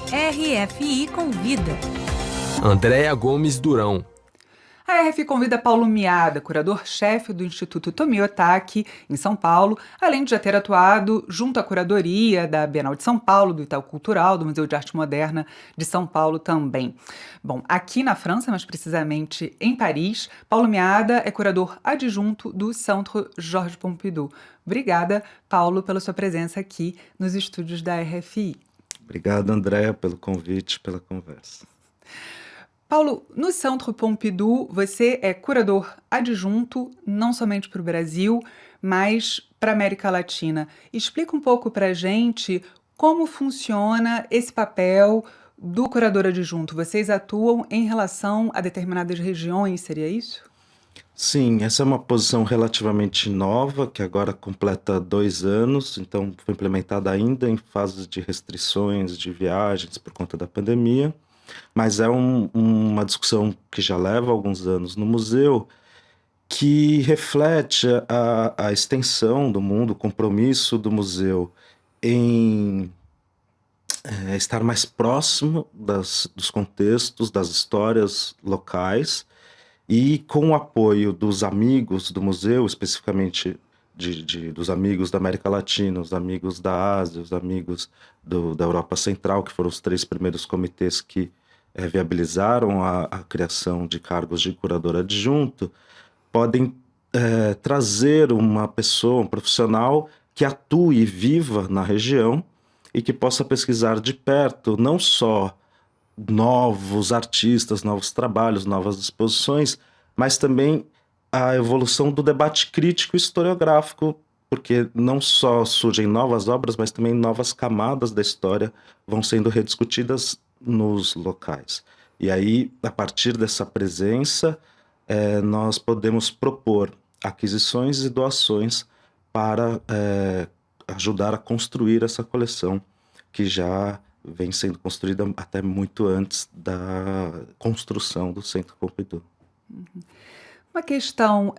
RFI Convida. Andréa Gomes Durão. A RFI convida Paulo Miada, curador-chefe do Instituto Tomi Otaki, em São Paulo, além de já ter atuado junto à curadoria da Bienal de São Paulo, do Itaú Cultural, do Museu de Arte Moderna de São Paulo também. Bom, aqui na França, mais precisamente em Paris, Paulo Miada é curador adjunto do Centre Georges Pompidou. Obrigada, Paulo, pela sua presença aqui nos estúdios da RFI. Obrigado, Andréa, pelo convite, pela conversa. Paulo, no Centre Pompidou, você é curador adjunto, não somente para o Brasil, mas para a América Latina. Explica um pouco para a gente como funciona esse papel do curador adjunto. Vocês atuam em relação a determinadas regiões, seria isso? Sim, essa é uma posição relativamente nova, que agora completa 2 anos, então foi implementada ainda em fase de restrições de viagens por conta da pandemia. Mas é uma discussão que já leva alguns anos no museu, que reflete a extensão do mundo, o compromisso do museu em estar mais próximo dos contextos, das histórias locais, e com o apoio dos amigos do museu, especificamente dos amigos da América Latina, os amigos da Ásia, os amigos da Europa Central, que foram os 3 primeiros comitês que viabilizaram a criação de cargos de curador adjunto, podem trazer uma pessoa, um profissional que atue e viva na região e que possa pesquisar de perto não só novos artistas, novos trabalhos, novas exposições, mas também a evolução do debate crítico historiográfico, porque não só surgem novas obras, mas também novas camadas da história vão sendo rediscutidas nos locais. E aí, a partir dessa presença, nós podemos propor aquisições e doações para ajudar a construir essa coleção, que já vem sendo construída até muito antes da construção do Centre Pompidou. Uma questão,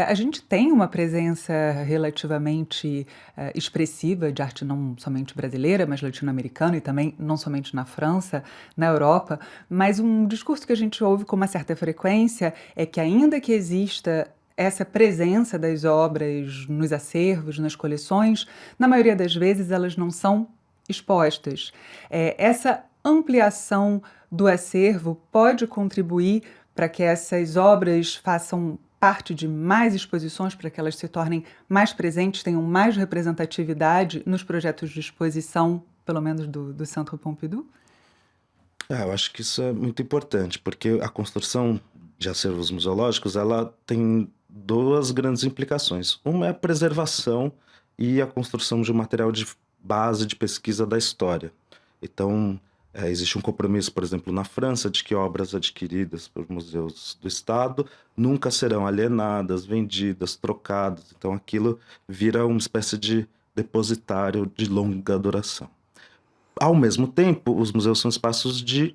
a gente tem uma presença relativamente expressiva de arte não somente brasileira, mas latino-americana e também não somente na França, na Europa, mas um discurso que a gente ouve com uma certa frequência é que ainda que exista essa presença das obras nos acervos, nas coleções, na maioria das vezes elas não são expostas. Essa ampliação do acervo pode contribuir para que essas obras façam parte de mais exposições, para que elas se tornem mais presentes, tenham mais representatividade nos projetos de exposição, pelo menos do Centre Pompidou? Eu acho que isso é muito importante, porque a construção de acervos museológicos, ela tem 2 grandes implicações. Uma é a preservação e a construção de um material de base de pesquisa da história. Então, existe um compromisso, por exemplo, na França, de que obras adquiridas por museus do Estado nunca serão alienadas, vendidas, trocadas. Então, aquilo vira uma espécie de depositário de longa duração. Ao mesmo tempo, os museus são espaços de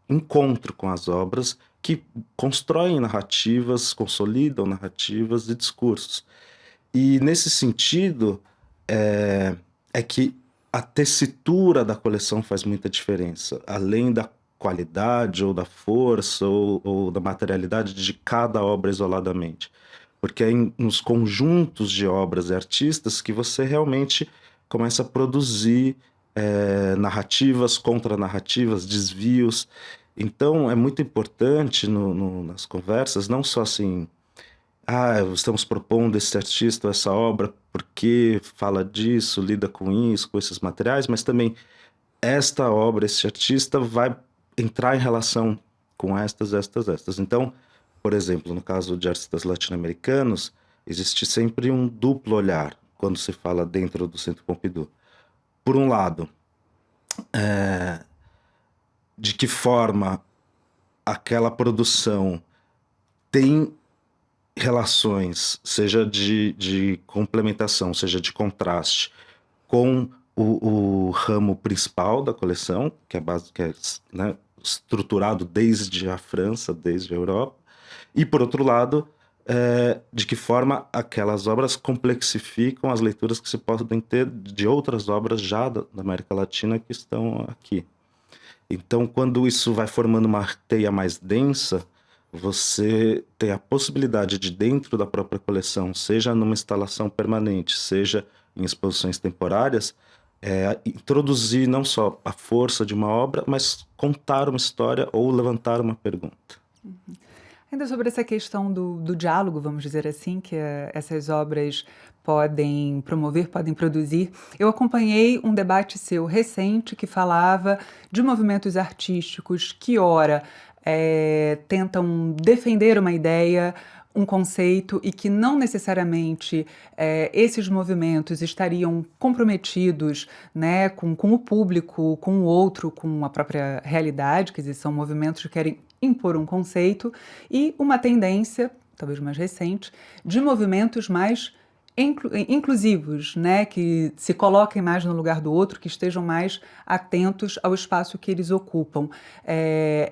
encontro com as obras que constroem narrativas, consolidam narrativas e discursos. E, nesse sentido, é que a tessitura da coleção faz muita diferença, além da qualidade ou da força ou da materialidade de cada obra isoladamente. Porque é nos conjuntos de obras e artistas que você realmente começa a produzir narrativas, contranarrativas, desvios. Então é muito importante nas conversas, não só assim, estamos propondo esse artista, essa obra, porque fala disso, lida com isso, com esses materiais, mas também esta obra, esse artista vai entrar em relação com estas. Então, por exemplo, no caso de artistas latino-americanos, existe sempre um duplo olhar quando se fala dentro do Centre Pompidou. Por um lado, de que forma aquela produção tem relações, seja de complementação, seja de contraste, com o ramo principal da coleção, que é né, estruturado desde a França, desde a Europa, e, por outro lado, de que forma aquelas obras complexificam as leituras que se podem ter de outras obras já da América Latina que estão aqui. Então, quando isso vai formando uma teia mais densa, você tem a possibilidade de, dentro da própria coleção, seja numa instalação permanente, seja em exposições temporárias, introduzir não só a força de uma obra, mas contar uma história ou levantar uma pergunta. Ainda sobre essa questão do diálogo, vamos dizer assim, que essas obras podem promover, podem produzir. Eu acompanhei um debate seu recente que falava de movimentos artísticos que, ora, tentam defender uma ideia, um conceito, e que não necessariamente esses movimentos estariam comprometidos, né, com o público, com o outro, com a própria realidade, quer dizer, são movimentos que querem impor um conceito, e uma tendência, talvez mais recente, de movimentos mais inclusivos, né, que se coloquem mais no lugar do outro, que estejam mais atentos ao espaço que eles ocupam.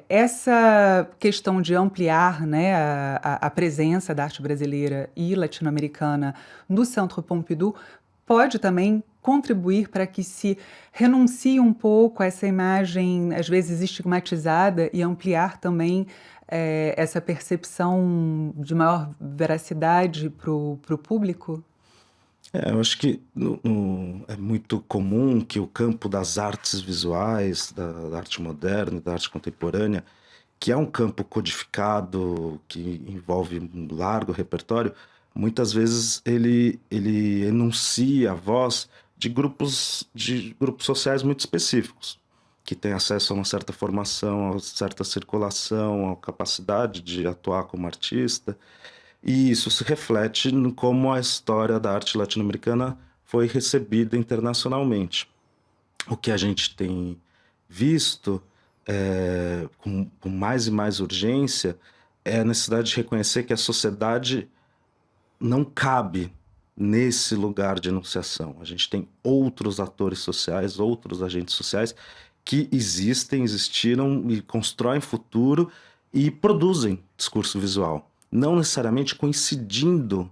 Essa questão de ampliar, né, a presença da arte brasileira e latino-americana no Centro Pompidou pode também contribuir para que se renuncie um pouco a essa imagem, às vezes estigmatizada, e ampliar também essa percepção de maior veracidade para o público? Eu acho que é muito comum que o campo das artes visuais, da arte moderna e da arte contemporânea, que é um campo codificado, que envolve um largo repertório, muitas vezes ele enuncia a voz de grupos sociais muito específicos, que têm acesso a uma certa formação, a certa circulação, a capacidade de atuar como artista. E isso se reflete no como a história da arte latino-americana foi recebida internacionalmente. O que a gente tem visto com mais e mais urgência é a necessidade de reconhecer que a sociedade não cabe nesse lugar de enunciação. A gente tem outros atores sociais, outros agentes sociais que existiram e constroem futuro e produzem discurso visual, não necessariamente coincidindo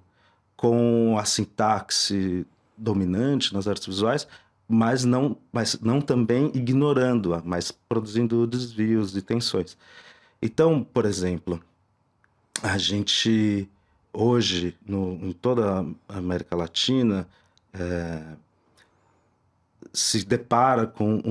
com a sintaxe dominante nas artes visuais, mas não também ignorando-a, mas produzindo desvios e tensões. Então, por exemplo, a gente hoje, em toda a América Latina, se depara com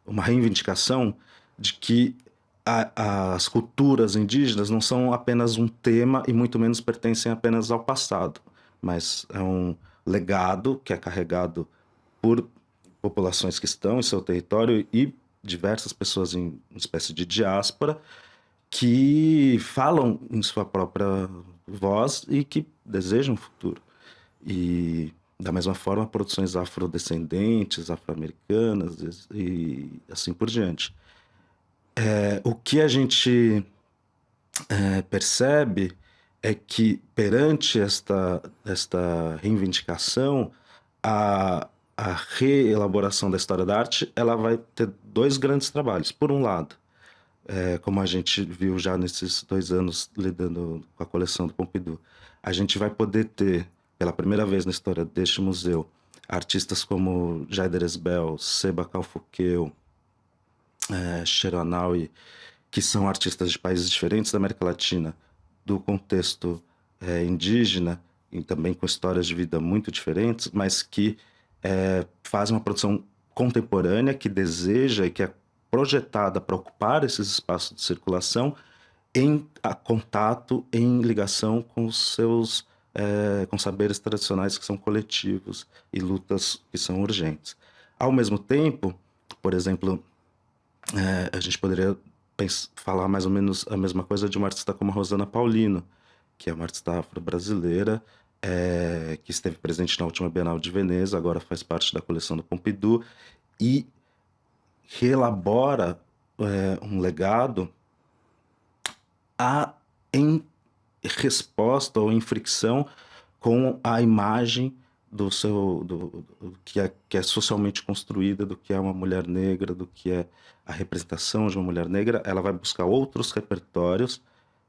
uma reivindicação de que as culturas indígenas não são apenas um tema e muito menos pertencem apenas ao passado, mas é um legado que é carregado por populações que estão em seu território e diversas pessoas em uma espécie de diáspora que falam em sua própria voz e que desejam o futuro. E, da mesma forma, produções afrodescendentes, afro-americanas e assim por diante. O que a gente percebe é que, perante esta reivindicação, a reelaboração da história da arte ela vai ter dois grandes trabalhos. Por um lado, como a gente viu já nesses 2 anos lidando com a coleção do Pompidou, a gente vai poder ter, pela primeira vez na história deste museu, artistas como Jaider Esbel, Seba Calfuqueu, Cheronaui, que são artistas de países diferentes da América Latina, do contexto indígena, e também com histórias de vida muito diferentes, mas que fazem uma produção contemporânea, que deseja e que é projetada para ocupar esses espaços de circulação em contato, em ligação com os seus com saberes tradicionais que são coletivos e lutas que são urgentes. Ao mesmo tempo, por exemplo, a gente poderia falar mais ou menos a mesma coisa de uma artista como a Rosana Paulino, que é uma artista afro-brasileira, que esteve presente na última Bienal de Veneza, agora faz parte da coleção do Pompidou, e reelabora um legado em resposta ou em fricção com a imagem do que é socialmente construída, do que é uma mulher negra, do que é a representação de uma mulher negra. Ela vai buscar outros repertórios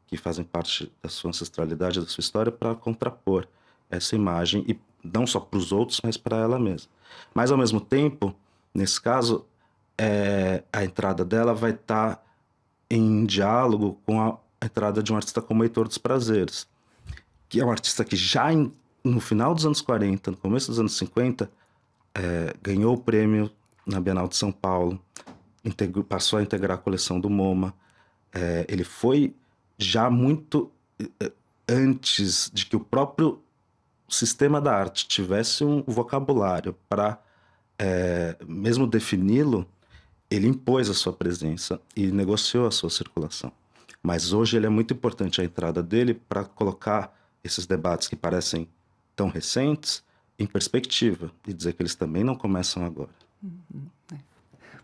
que fazem parte da sua ancestralidade, da sua história, para contrapor essa imagem, e não só para os outros, mas para ela mesma. Mas, ao mesmo tempo, nesse caso, a entrada dela vai estar em diálogo com a entrada de um artista como Heitor dos Prazeres, que é um artista que já no final dos anos 40, no começo dos anos 50, ganhou o prêmio na Bienal de São Paulo, passou a integrar a coleção do MoMA. Ele foi já muito antes de que o próprio sistema da arte tivesse um vocabulário para mesmo defini-lo, ele impôs a sua presença e negociou a sua circulação. Mas hoje ele é muito importante a entrada dele para colocar esses debates que parecem tão recentes em perspectiva e dizer que eles também não começam agora.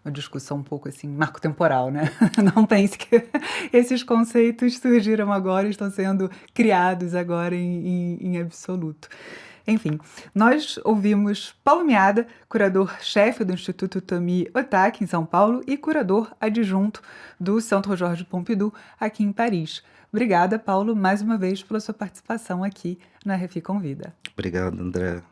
Uma discussão um pouco assim, marco temporal, né? Não pense que esses conceitos surgiram agora, estão sendo criados agora em absoluto. Enfim, nós ouvimos Paulo Meada, curador-chefe do Instituto Tomi Otaki, em São Paulo, e curador adjunto do Centro Georges Pompidou, aqui em Paris. Obrigada, Paulo, mais uma vez pela sua participação aqui na RFI Convida. Obrigado, André.